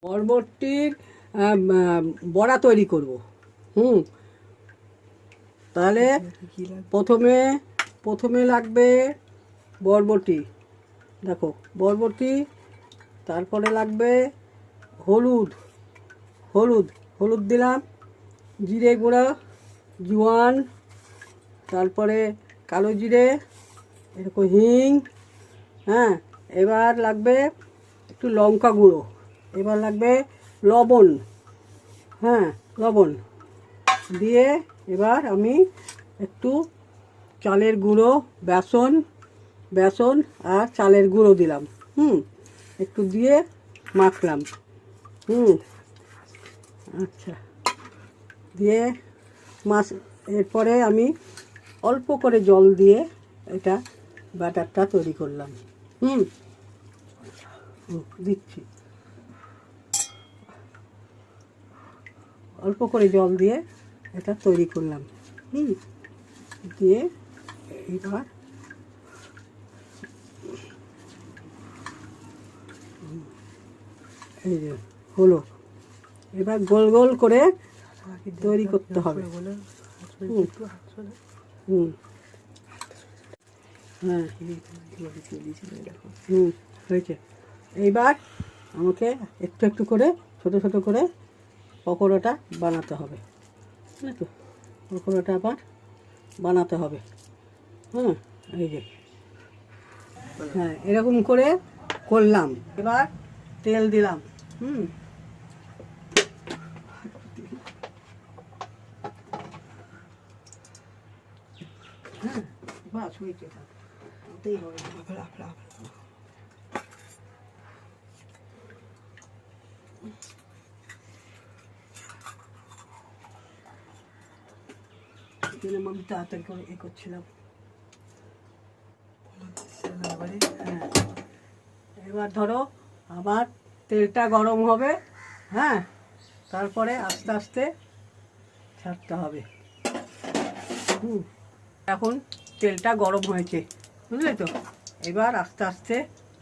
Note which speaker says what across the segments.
Speaker 1: বরবটির বড়া তৈরি করব। তাহলে প্রথমে প্রথমে লাগবে বরবটি। দেখো বরবটি, তারপরে লাগবে হলুদ হলুদ হলুদ দিলাম, জিরে গুঁড়া, জোয়ান, তারপরে কালো জিরে, এরকম হিং। হ্যাঁ, এবার লাগবে একটু লঙ্কা গুঁড়ো, এবার লাগবে লবণ। হ্যাঁ, লবণ দিয়ে এবার আমি একটু চালের গুঁড়ো, বেসন বেসন আর চালের গুঁড়ো দিলাম। একটু দিয়ে মাখলাম। আচ্ছা, দিয়ে এরপরে আমি অল্প করে জল দিয়ে এটা ব্যাটারটা তৈরি করলাম। দিচ্ছি অল্প করে জল দিয়ে এটা তৈরি করলাম। দিয়ে এবার এই যে হলো, এবার গোল গোল করে তৈরি করতে হবে। হ্যাঁ, হয়েছে। এইবার আমাকে একটু একটু করে ছোট ছোট করে পকোড়াটা বানাতে হবে। বুঝলে তো, পকোড়াটা আবার বানাতে হবে। এই যে, হ্যাঁ, এরকম করে করলাম। এবার তেল দিলাম। হ্যাঁ, বাস হয়েছে, ওতেই হবে। আমি তাড়াতাড়ি করে করছিলাম। এবার ধরো আবার তেলটা গরম হবে। হ্যাঁ, তারপরে আস্তে আস্তে ছাড়তে হবে। এখন তেলটা গরম হয়েছে, বুঝলে তো। এবার আস্তে আস্তে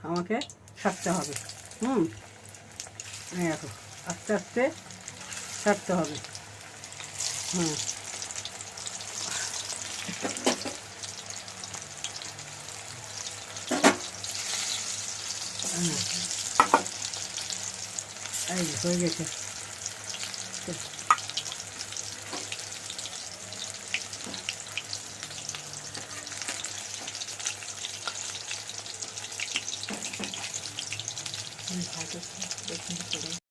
Speaker 1: আমাকে ছাড়তে হবে। দেখো, আস্তে আস্তে ছাড়তে হবে। এই হয়ে গেছে।